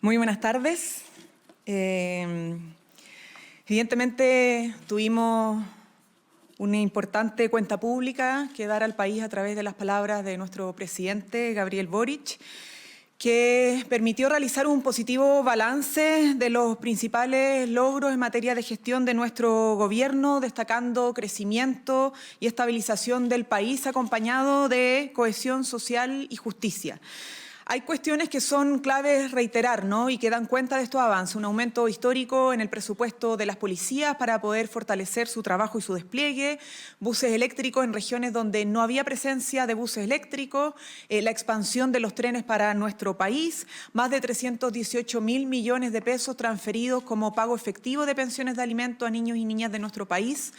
Muy buenas tardes. Evidentemente tuvimos una importante cuenta pública que dar al país a través de las palabras de nuestro presidente Gabriel Boric, que permitió realizar un positivo balance de los principales logros en materia de gestión de nuestro gobierno, destacando crecimiento y estabilización del país acompañado de cohesión social y justicia. Hay cuestiones que son claves reiterar, ¿no? Y que dan cuenta de estos avances. Un aumento histórico en el presupuesto de las policías para poder fortalecer su trabajo y su despliegue, buses eléctricos en regiones donde no había presencia de buses eléctricos, la expansión de los trenes para nuestro país, más de 318.000 millones de pesos transferidos como pago efectivo de pensiones de alimentos a niños y niñas de nuestro país,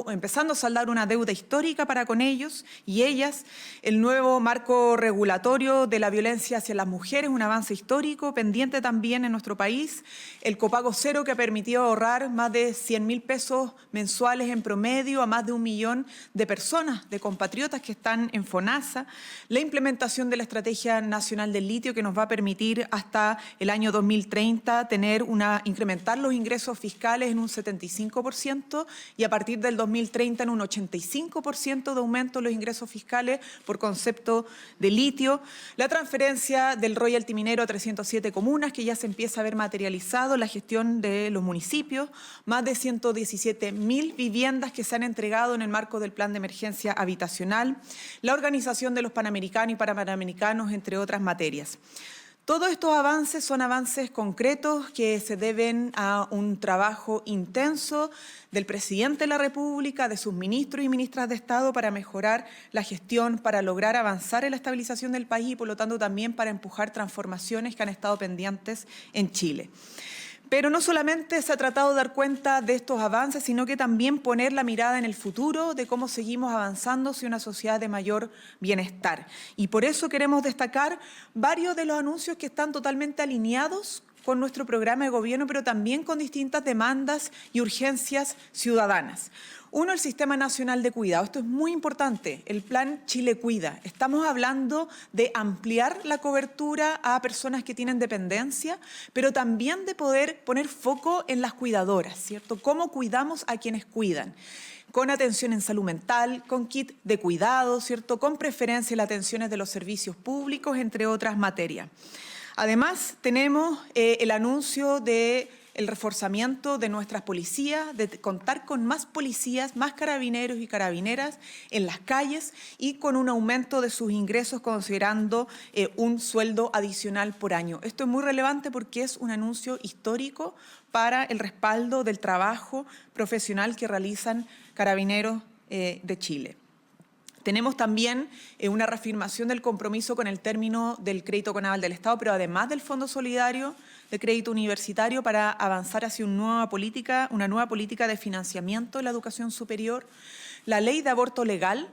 empezando a saldar una deuda histórica para con ellos y ellas, el nuevo marco regulatorio de la violencia hacia las mujeres, un avance histórico pendiente también en nuestro país, el copago cero que ha permitido ahorrar más de 100.000 pesos mensuales en promedio a más de 1 millón de personas, de compatriotas que están en FONASA, la implementación de la Estrategia Nacional del Litio que nos va a permitir hasta el año 2030 incrementar los ingresos fiscales en un 75% y a partir del 2030 en un 85% de aumento de los ingresos fiscales por concepto de litio, la transferencia del royalty minero a 307 comunas, que ya se empieza a ver materializado en la gestión de los municipios, más de 117.000 viviendas que se han entregado en el marco del plan de emergencia habitacional, la organización de los panamericanos y parapanamericanos, entre otras materias. Todos estos avances son avances concretos que se deben a un trabajo intenso del presidente de la República, de sus ministros y ministras de Estado para mejorar la gestión, para lograr avanzar en la estabilización del país y por lo tanto también para empujar transformaciones que han estado pendientes en Chile. Pero no solamente se ha tratado de dar cuenta de estos avances, sino que también poner la mirada en el futuro de cómo seguimos avanzando hacia una sociedad de mayor bienestar. Y por eso queremos destacar varios de los anuncios que están totalmente alineados con nuestro programa de gobierno, pero también con distintas demandas y urgencias ciudadanas. Uno, el Sistema Nacional de Cuidado. Esto es muy importante, el Plan Chile Cuida. Estamos hablando de ampliar la cobertura a personas que tienen dependencia, pero también de poder poner foco en las cuidadoras, ¿cierto? ¿Cómo cuidamos a quienes cuidan? Con atención en salud mental, con kit de cuidado, ¿cierto? Con preferencia en las atenciones de los servicios públicos, entre otras materias. Además, tenemos el anuncio de el reforzamiento de nuestras policías, de contar con más policías, más carabineros y carabineras en las calles y con un aumento de sus ingresos considerando un sueldo adicional por año. Esto es muy relevante porque es un anuncio histórico para el respaldo del trabajo profesional que realizan carabineros de Chile. Tenemos también una reafirmación del compromiso con el término del crédito conaval del Estado, pero además del Fondo Solidario de Crédito Universitario para avanzar hacia una nueva política de financiamiento de la educación superior, la ley de aborto legal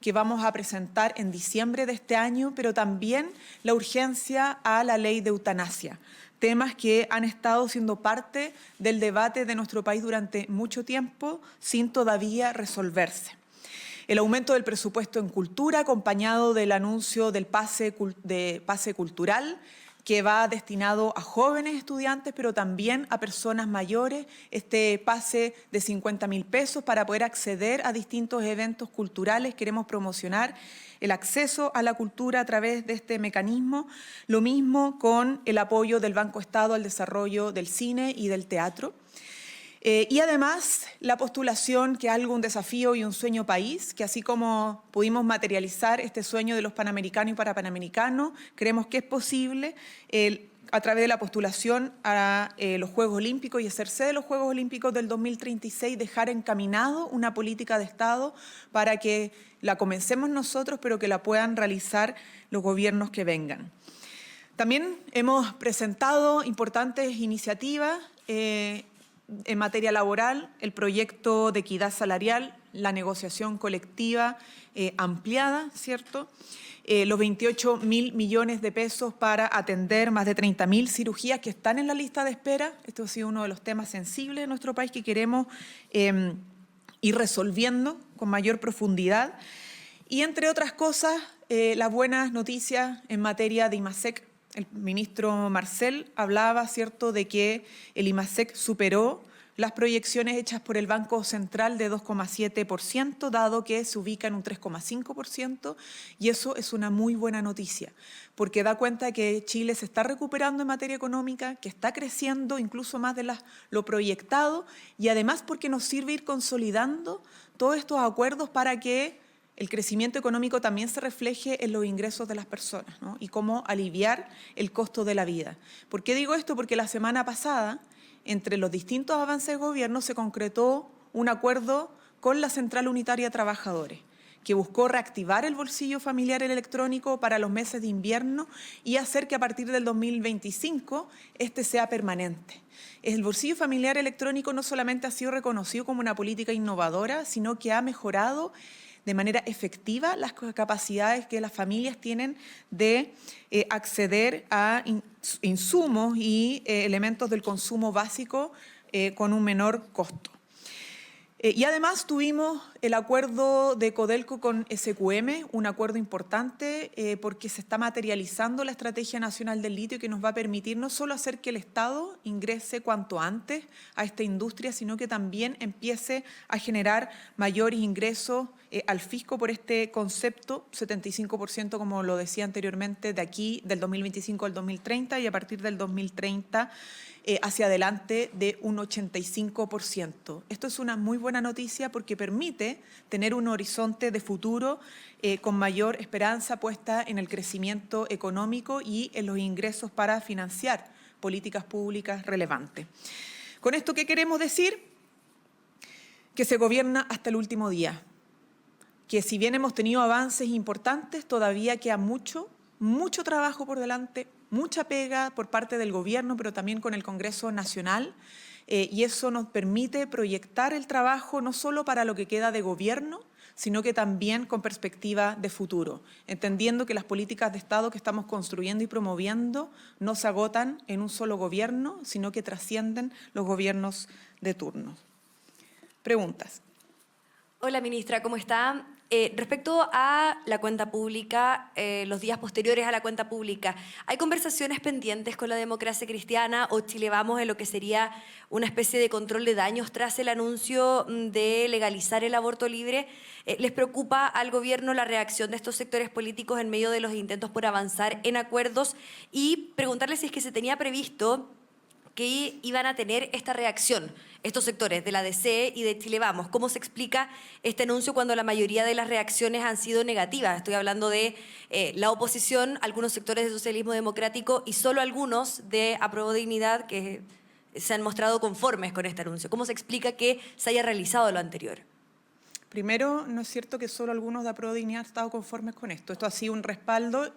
que vamos a presentar en diciembre de este año, pero también la urgencia a la ley de eutanasia. Temas que han estado siendo parte del debate de nuestro país durante mucho tiempo sin todavía resolverse. El aumento del presupuesto en cultura, acompañado del anuncio del pase cultural, que va destinado a jóvenes estudiantes, pero también a personas mayores, este pase de 50.000 pesos para poder acceder a distintos eventos culturales. Queremos promocionar el acceso a la cultura a través de este mecanismo. Lo mismo con el apoyo del Banco Estado al desarrollo del cine y del teatro. Y además la postulación, que es algo un desafío y un sueño país, que así como pudimos materializar este sueño de los panamericanos y parapanamericanos, creemos que es posible a través de la postulación a los Juegos Olímpicos y hacer sede de los Juegos Olímpicos del 2036, dejar encaminado una política de Estado para que la comencemos nosotros, pero que la puedan realizar los gobiernos que vengan. También hemos presentado importantes iniciativas en materia laboral, el proyecto de equidad salarial, la negociación colectiva ampliada, ¿cierto? Los 28.000 millones de pesos para atender más de 30.000 cirugías que están en la lista de espera. Esto ha sido uno de los temas sensibles de nuestro país que queremos ir resolviendo con mayor profundidad. Y entre otras cosas, las buenas noticias en materia de IMASEC, el ministro Marcel hablaba, ¿cierto?, de que el IMASEC superó las proyecciones hechas por el Banco Central de 2,7%, dado que se ubica en un 3,5%, y eso es una muy buena noticia, porque da cuenta que Chile se está recuperando en materia económica, que está creciendo incluso más de lo proyectado, y además porque nos sirve ir consolidando todos estos acuerdos para que el crecimiento económico también se refleje en los ingresos de las personas, ¿no? Y cómo aliviar el costo de la vida. ¿Por qué digo esto? Porque la semana pasada, entre los distintos avances de gobierno, se concretó un acuerdo con la Central Unitaria de Trabajadores, que buscó reactivar el bolsillo familiar electrónico para los meses de invierno y hacer que a partir del 2025 este sea permanente. El bolsillo familiar electrónico no solamente ha sido reconocido como una política innovadora, sino que ha mejorado de manera efectiva las capacidades que las familias tienen de acceder a insumos y elementos del consumo básico con un menor costo. Y además tuvimos el acuerdo de Codelco con SQM, un acuerdo importante porque se está materializando la Estrategia Nacional del Litio, que nos va a permitir no solo hacer que el Estado ingrese cuanto antes a esta industria, sino que también empiece a generar mayores ingresos al fisco por este concepto, 75%, como lo decía anteriormente, de aquí del 2025 al 2030, y a partir del 2030 hacia adelante de un 85%. Esto es una muy buena noticia porque permite tener un horizonte de futuro con mayor esperanza puesta en el crecimiento económico y en los ingresos para financiar políticas públicas relevantes. ¿Con esto qué queremos decir? Que se gobierna hasta el último día, que si bien hemos tenido avances importantes, todavía queda mucho trabajo por delante, mucha pega por parte del gobierno, pero también con el Congreso Nacional, y eso nos permite proyectar el trabajo no solo para lo que queda de gobierno, sino que también con perspectiva de futuro, entendiendo que las políticas de Estado que estamos construyendo y promoviendo no se agotan en un solo gobierno, sino que trascienden los gobiernos de turno. Preguntas. Hola, ministra, ¿cómo está? Respecto a la cuenta pública, los días posteriores a la cuenta pública, ¿hay conversaciones pendientes con la Democracia Cristiana o Chile Vamos en lo que sería una especie de control de daños tras el anuncio de legalizar el aborto libre? ¿Les preocupa al gobierno la reacción de estos sectores políticos en medio de los intentos por avanzar en acuerdos? Y preguntarles si es que se tenía previsto que iban a tener esta reacción, estos sectores de la DC y de Chile Vamos. ¿Cómo se explica este anuncio cuando la mayoría de las reacciones han sido negativas? Estoy hablando de la oposición, algunos sectores del socialismo democrático y solo algunos de Apruebo Dignidad que se han mostrado conformes con este anuncio. ¿Cómo se explica que se haya realizado lo anterior? Primero, no es cierto que solo algunos de Apruebo Dignidad han estado conformes con esto. Esto ha sido un respaldo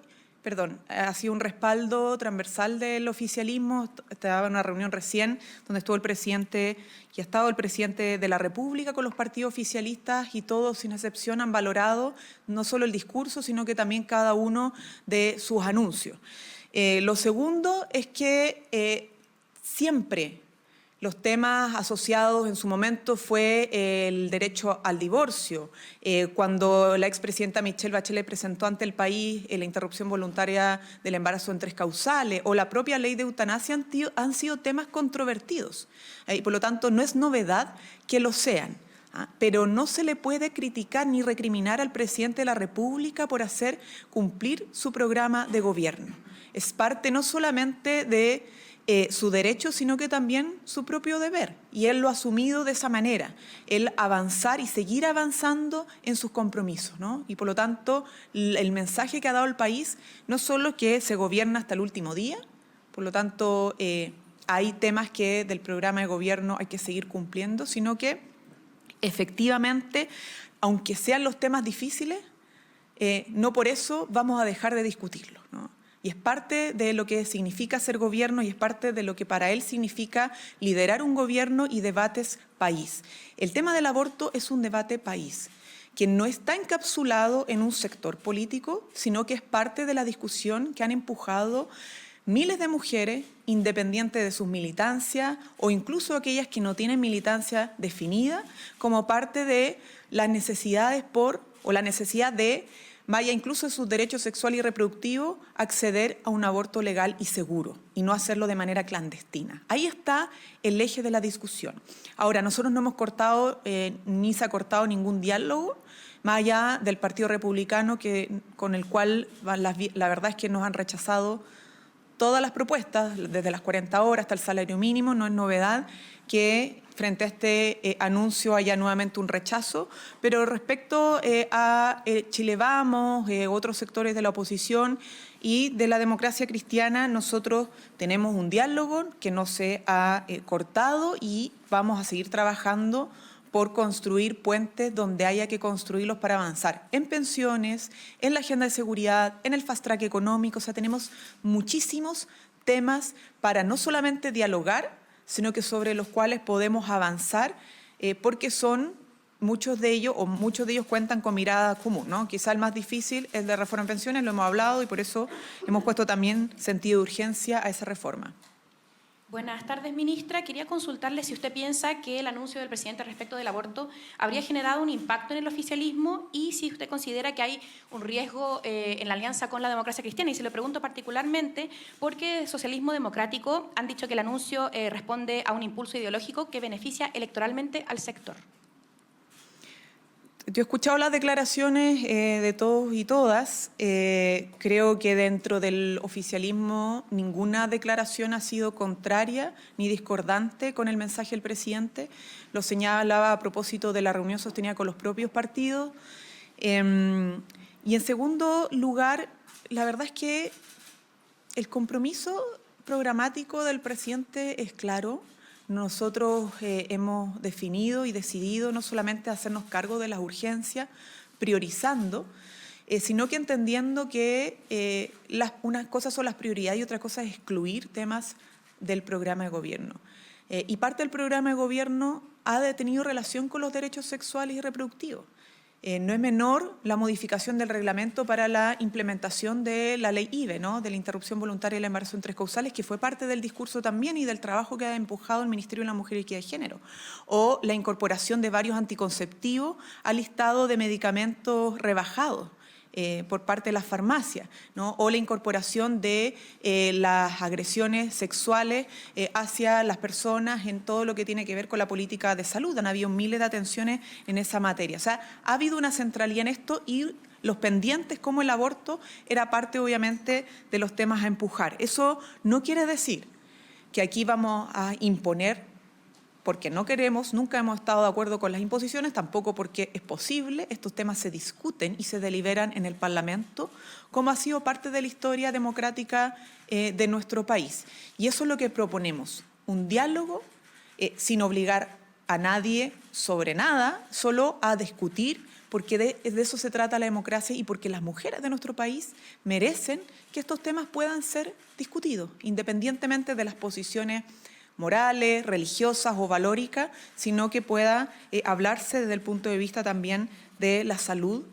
transversal del oficialismo. Estaba en una reunión recién donde estuvo el presidente y ha estado el presidente de la República con los partidos oficialistas y todos, sin excepción, han valorado no solo el discurso, sino que también cada uno de sus anuncios. Lo segundo es que siempre los temas asociados en su momento fue el derecho al divorcio. Cuando la expresidenta Michelle Bachelet presentó ante el país la interrupción voluntaria del embarazo en 3 causales o la propia ley de eutanasia han sido temas controvertidos. Y por lo tanto, no es novedad que lo sean. Pero no se le puede criticar ni recriminar al presidente de la República por hacer cumplir su programa de gobierno. Es parte no solamente de su derecho, sino que también su propio deber. Y él lo ha asumido de esa manera, el avanzar y seguir avanzando en sus compromisos, ¿no? Y por lo tanto, el mensaje que ha dado el país no solo que se gobierna hasta el último día, por lo tanto, hay temas que del programa de gobierno hay que seguir cumpliendo, sino que efectivamente, aunque sean los temas difíciles, no por eso vamos a dejar de discutirlos, ¿no? Y es parte de lo que significa ser gobierno y es parte de lo que para él significa liderar un gobierno y debates país. El tema del aborto es un debate país, que no está encapsulado en un sector político, sino que es parte de la discusión que han empujado miles de mujeres, independientes de sus militancias o incluso aquellas que no tienen militancia definida, como parte de las necesidades la necesidad de vaya incluso en sus derechos sexual y reproductivo, acceder a un aborto legal y seguro y no hacerlo de manera clandestina. Ahí está el eje de la discusión. Ahora, nosotros no hemos cortado ni se ha cortado ningún diálogo, más allá del Partido Republicano, con el cual la verdad es que nos han rechazado todas las propuestas, desde las 40 horas hasta el salario mínimo. No es novedad que frente a este anuncio haya nuevamente un rechazo, pero respecto a Chile Vamos, otros sectores de la oposición y de la democracia cristiana, nosotros tenemos un diálogo que no se ha cortado y vamos a seguir trabajando por construir puentes donde haya que construirlos para avanzar en pensiones, en la agenda de seguridad, en el fast track económico. O sea, tenemos muchísimos temas para no solamente dialogar, sino que sobre los cuales podemos avanzar, porque muchos de ellos cuentan con mirada común, ¿no? Quizá el más difícil es el de reforma en pensiones, lo hemos hablado y por eso hemos puesto también sentido de urgencia a esa reforma. Buenas tardes, ministra. Quería consultarle si usted piensa que el anuncio del presidente respecto del aborto habría generado un impacto en el oficialismo y si usted considera que hay un riesgo en la alianza con la democracia cristiana. Y se lo pregunto particularmente porque el socialismo democrático han dicho que el anuncio responde a un impulso ideológico que beneficia electoralmente al sector. Yo he escuchado las declaraciones de todos y todas. Creo que dentro del oficialismo ninguna declaración ha sido contraria ni discordante con el mensaje del presidente. Lo señalaba a propósito de la reunión sostenida con los propios partidos. Y en segundo lugar, la verdad es que el compromiso programático del presidente es claro. Nosotros hemos definido y decidido no solamente hacernos cargo de las urgencias, priorizando, sino que entendiendo que unas cosas son las prioridades y otra cosa es excluir temas del programa de gobierno. Y parte del programa de gobierno ha tenido relación con los derechos sexuales y reproductivos. No es menor la modificación del reglamento para la implementación de la ley IVE, ¿no? De la interrupción voluntaria y el embarazo en 3 causales, que fue parte del discurso también y del trabajo que ha empujado el Ministerio de la Mujer y Equidad de Género. O la incorporación de varios anticonceptivos al listado de medicamentos rebajados por parte de las farmacias, ¿no? O la incorporación de las agresiones sexuales hacia las personas en todo lo que tiene que ver con la política de salud. Han habido miles de atenciones en esa materia. O sea, ha habido una centralidad en esto y los pendientes como el aborto era parte obviamente de los temas a empujar. Eso no quiere decir que aquí vamos a imponer, porque no queremos, nunca hemos estado de acuerdo con las imposiciones, tampoco porque es posible. Estos temas se discuten y se deliberan en el Parlamento, como ha sido parte de la historia democrática de nuestro país. Y eso es lo que proponemos, un diálogo sin obligar a nadie sobre nada, solo a discutir, porque de eso se trata la democracia y porque las mujeres de nuestro país merecen que estos temas puedan ser discutidos, independientemente de las posiciones morales, religiosas o valóricas, sino que pueda hablarse desde el punto de vista también de la salud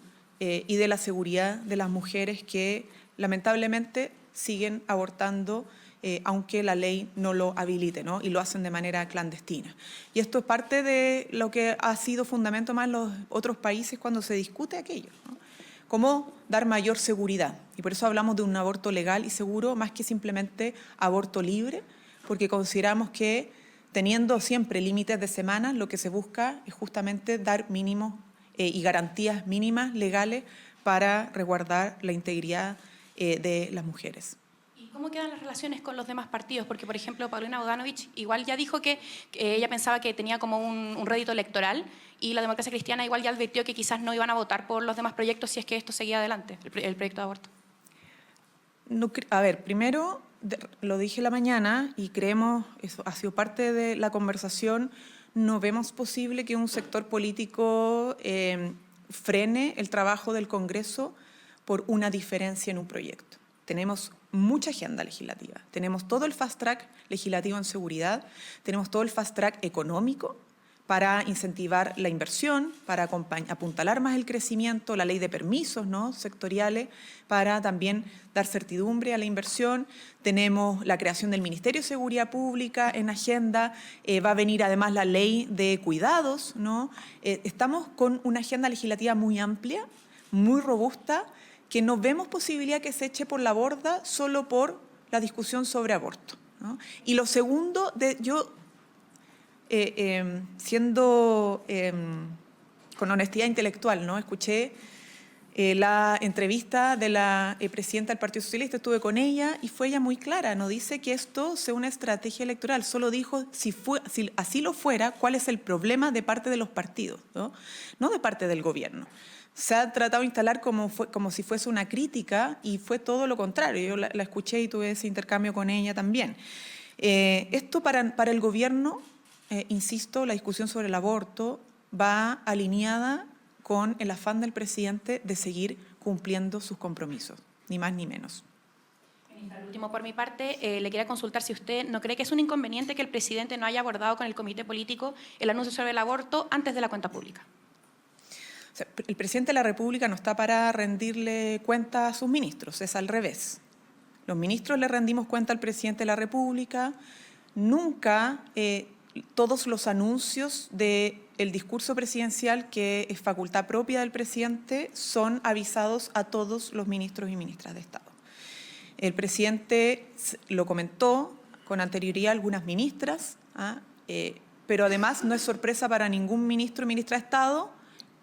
y de la seguridad de las mujeres que lamentablemente siguen abortando, aunque la ley no lo habilite, ¿no? Y lo hacen de manera clandestina. Y esto es parte de lo que ha sido fundamento más en los otros países cuando se discute aquello, ¿no? Cómo dar mayor seguridad. Y por eso hablamos de un aborto legal y seguro, más que simplemente aborto libre, porque consideramos que teniendo siempre límites de semanas, lo que se busca es justamente dar mínimos y garantías mínimas legales para resguardar la integridad de las mujeres. ¿Y cómo quedan las relaciones con los demás partidos? Porque, por ejemplo, Paulina Bodanovich igual ya dijo que ella pensaba que tenía como un rédito electoral y la democracia cristiana igual ya advirtió que quizás no iban a votar por los demás proyectos si es que esto seguía adelante, el proyecto de aborto. No, a ver, primero, lo dije la mañana y creemos, eso ha sido parte de la conversación, no vemos posible que un sector político frene el trabajo del Congreso por una diferencia en un proyecto. Tenemos mucha agenda legislativa, tenemos todo el fast track legislativo en seguridad, tenemos todo el fast track económico para incentivar la inversión, para apuntalar más el crecimiento, la ley de permisos, ¿no?, sectoriales, para también dar certidumbre a la inversión. Tenemos la creación del Ministerio de Seguridad Pública en agenda, va a venir además la ley de cuidados, ¿no? Estamos con una agenda legislativa muy amplia, muy robusta, que no vemos posibilidad que se eche por la borda solo por la discusión sobre aborto, ¿no? Y lo segundo, siendo con honestidad intelectual, ¿no? Escuché la entrevista de la presidenta del Partido Socialista, estuve con ella y fue ella muy clara, no dice que esto sea una estrategia electoral, solo dijo si así lo fuera, cuál es el problema de parte de los partidos, no de parte del gobierno. Se ha tratado de instalar como si fuese una crítica y fue todo lo contrario. Yo la escuché y tuve ese intercambio con ella también. Esto para el gobierno, insisto, la discusión sobre el aborto va alineada con el afán del presidente de seguir cumpliendo sus compromisos, ni más ni menos. Ministra, el último por mi parte, le quería consultar si usted no cree que es un inconveniente que el presidente no haya abordado con el comité político el anuncio sobre el aborto antes de la cuenta pública. O sea, el presidente de la República no está para rendirle cuenta a sus ministros, es al revés. Los ministros le rendimos cuenta al presidente de la República. Nunca todos los anuncios del discurso presidencial, que es facultad propia del presidente, son avisados a todos los ministros y ministras de Estado. El presidente lo comentó con anterioridad a algunas ministras, pero además no es sorpresa para ningún ministro o ministra de Estado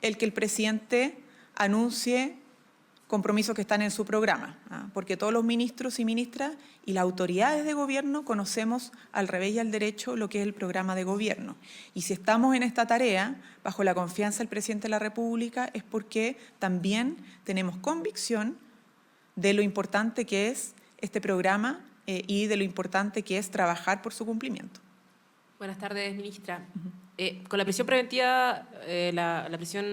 el que el presidente anuncie compromisos que están en su programa, porque todos los ministros y ministras y las autoridades de gobierno conocemos al revés y al derecho lo que es el programa de gobierno. Y si estamos en esta tarea, bajo la confianza del presidente de la República, es porque también tenemos convicción de lo importante que es este programa y de lo importante que es trabajar por su cumplimiento. Buenas tardes, ministra. Con la prisión preventiva, la prisión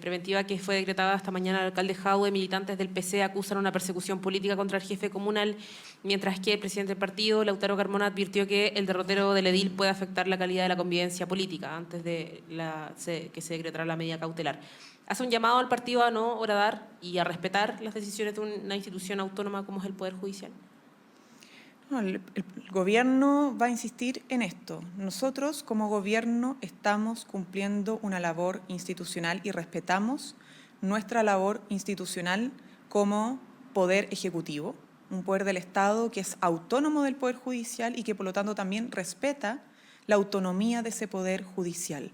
preventiva que fue decretada esta mañana al alcalde Jadue, militantes del PC acusan una persecución política contra el jefe comunal, mientras que el presidente del partido, Lautaro Carmona, advirtió que el derrotero del edil puede afectar la calidad de la convivencia política antes de que se decretara la medida cautelar. Hace un llamado al partido a no horadar y a respetar las decisiones de una institución autónoma como es el Poder Judicial. No, el gobierno va a insistir en esto. Nosotros, como gobierno, estamos cumpliendo una labor institucional y respetamos nuestra labor institucional como poder ejecutivo, un poder del Estado que es autónomo del Poder Judicial y que, por lo tanto, también respeta la autonomía de ese Poder Judicial.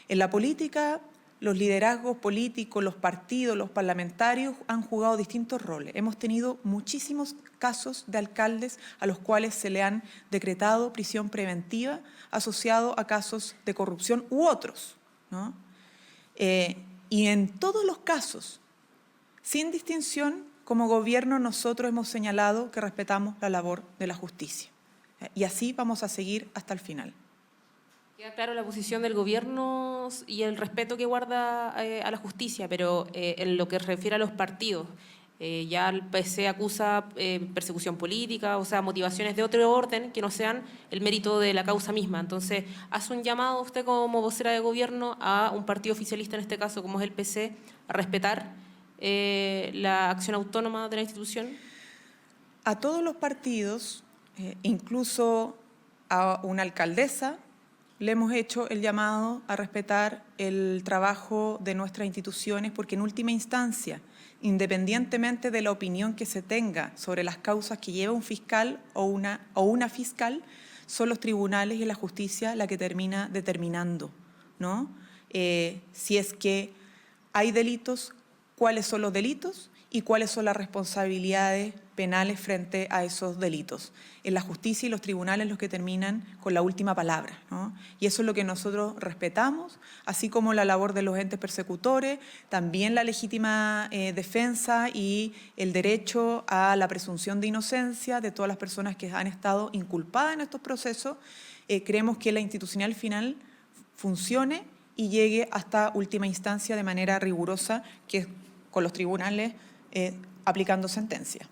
En la política, los liderazgos políticos, los partidos, los parlamentarios han jugado distintos roles. Hemos tenido muchísimos casos de alcaldes a los cuales se le han decretado prisión preventiva asociado a casos de corrupción u otros, ¿no? Y en todos los casos, sin distinción, como gobierno nosotros hemos señalado que respetamos la labor de la justicia. Y así vamos a seguir hasta el final. Queda claro la posición del gobierno y el respeto que guarda a la justicia, pero en lo que se refiere a los partidos, ya el PC acusa persecución política, o sea, motivaciones de otro orden que no sean el mérito de la causa misma. Entonces, ¿hace un llamado usted como vocera de gobierno a un partido oficialista, en este caso como es el PC, a respetar la acción autónoma de la institución? A todos los partidos, incluso a una alcaldesa, le hemos hecho el llamado a respetar el trabajo de nuestras instituciones, porque en última instancia, independientemente de la opinión que se tenga sobre las causas que lleva un fiscal o una fiscal, son los tribunales y la justicia la que termina determinando, ¿no? Si es que hay delitos, cuáles son los delitos y cuáles son las responsabilidades penales frente a esos delitos. En la justicia y los tribunales los que terminan con la última palabra, ¿no? Y eso es lo que nosotros respetamos, así como la labor de los entes persecutores, también la legítima defensa y el derecho a la presunción de inocencia de todas las personas que han estado inculpadas en estos procesos. Creemos que la institucional final funcione y llegue hasta última instancia de manera rigurosa, que es con los tribunales aplicando sentencia.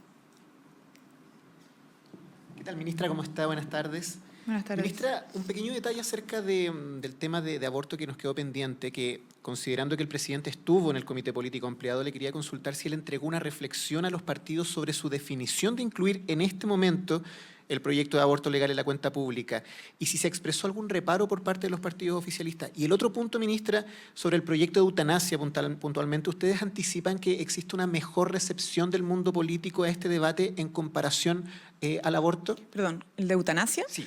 ¿Qué tal, ministra? ¿Cómo está? Buenas tardes. Buenas tardes. Ministra, un pequeño detalle acerca del tema de aborto que nos quedó pendiente, que considerando que el presidente estuvo en el Comité Político Ampliado, le quería consultar si él entregó una reflexión a los partidos sobre su definición de incluir en este momento el proyecto de aborto legal en la cuenta pública y si se expresó algún reparo por parte de los partidos oficialistas. Y el otro punto, ministra, sobre el proyecto de eutanasia puntualmente, ¿ustedes anticipan que existe una mejor recepción del mundo político a este debate en comparación al aborto? Perdón, ¿el de eutanasia? Sí.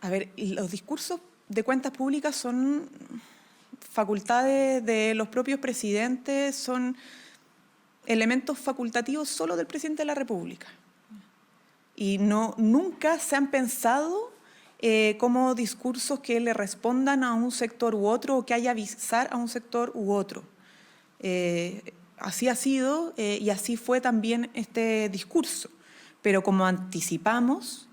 A ver, los discursos de cuentas públicas son facultades de los propios presidentes, son elementos facultativos solo del presidente de la República. Y nunca se han pensado como discursos que le respondan a un sector u otro o que haya avisar a un sector u otro. Así ha sido y así fue también este discurso. Pero como anticipamos,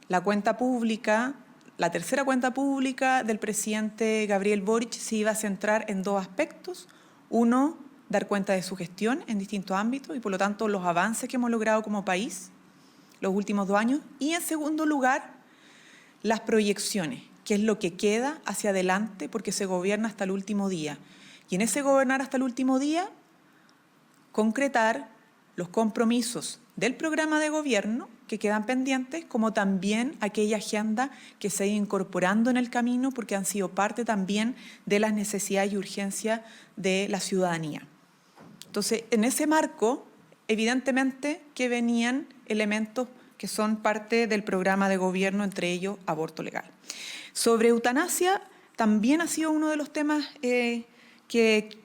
la cuenta pública, la tercera cuenta pública del presidente Gabriel Boric se iba a centrar en dos aspectos. Uno, dar cuenta de su gestión en distintos ámbitos y por lo tanto los avances que hemos logrado como país los últimos 2 años. Y en segundo lugar, las proyecciones, que es lo que queda hacia adelante porque se gobierna hasta el último día. Y en ese gobernar hasta el último día, concretar los compromisos del programa de gobierno que quedan pendientes, como también aquella agenda que se ha ido incorporando en el camino porque han sido parte también de las necesidades y urgencias de la ciudadanía. Entonces, en ese marco, evidentemente que venían elementos que son parte del programa de gobierno, entre ellos aborto legal. Sobre eutanasia, también ha sido uno de los temas que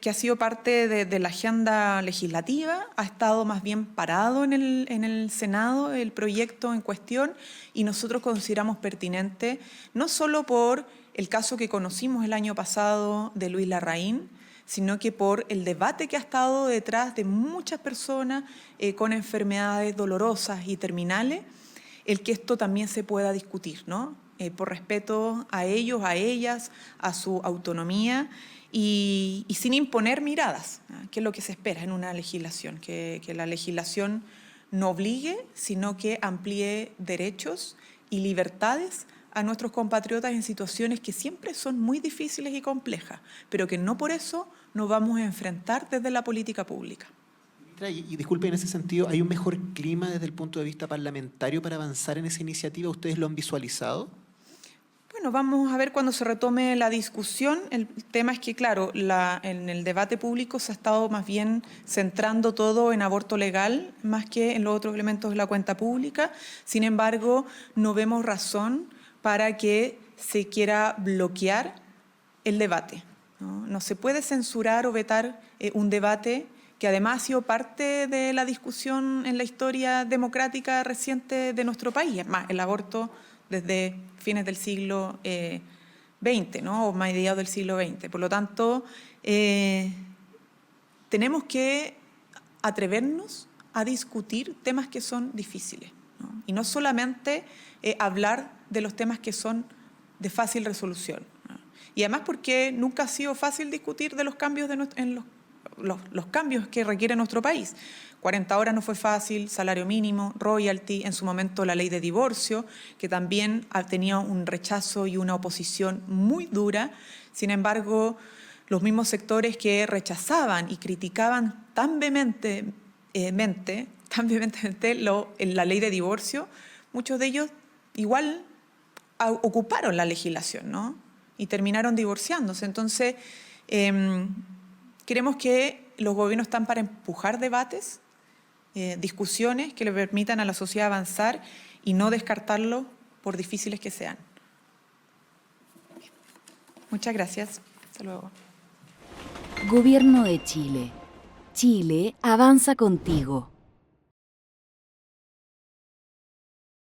ha sido parte de la agenda legislativa, ha estado más bien parado en el Senado el proyecto en cuestión y nosotros consideramos pertinente, no solo por el caso que conocimos el año pasado de Luis Larraín, sino que por el debate que ha estado detrás de muchas personas con enfermedades dolorosas y terminales, el que esto también se pueda discutir, ¿no? Por respeto a ellos, a ellas, a su autonomía y sin imponer miradas, ¿no? Que es lo que se espera en una legislación, que la legislación no obligue, sino que amplíe derechos y libertades a nuestros compatriotas en situaciones que siempre son muy difíciles y complejas, pero que no por eso nos vamos a enfrentar desde la política pública. Y disculpe, en ese sentido, ¿hay un mejor clima desde el punto de vista parlamentario para avanzar en esa iniciativa? ¿Ustedes lo han visualizado? Bueno, vamos a ver cuando se retome la discusión. El tema es que, claro, en el debate público se ha estado más bien centrando todo en aborto legal, más que en los otros elementos de la cuenta pública. Sin embargo, no vemos razón para que se quiera bloquear el debate, ¿no? No se puede censurar o vetar un debate que además ha sido parte de la discusión en la historia democrática reciente de nuestro país. Es más, el aborto desde fines del siglo XX, ¿no? O mediados del siglo XX. Por lo tanto, tenemos que atrevernos a discutir temas que son difíciles, ¿no? Y no solamente hablar de los temas que son de fácil resolución, ¿no? Y además porque nunca ha sido fácil discutir de los cambios los cambios que requiere nuestro país. 40 horas no fue fácil, salario mínimo, royalty, en su momento la ley de divorcio, que también tenía un rechazo y una oposición muy dura. Sin embargo, los mismos sectores que rechazaban y criticaban tan vehementemente la ley de divorcio, muchos de ellos igual ocuparon la legislación, ¿no? Y terminaron divorciándose. Entonces, creemos que los gobiernos están para empujar debates, discusiones que le permitan a la sociedad avanzar y no descartarlo por difíciles que sean. Muchas gracias. Hasta luego. Gobierno de Chile. Chile avanza contigo.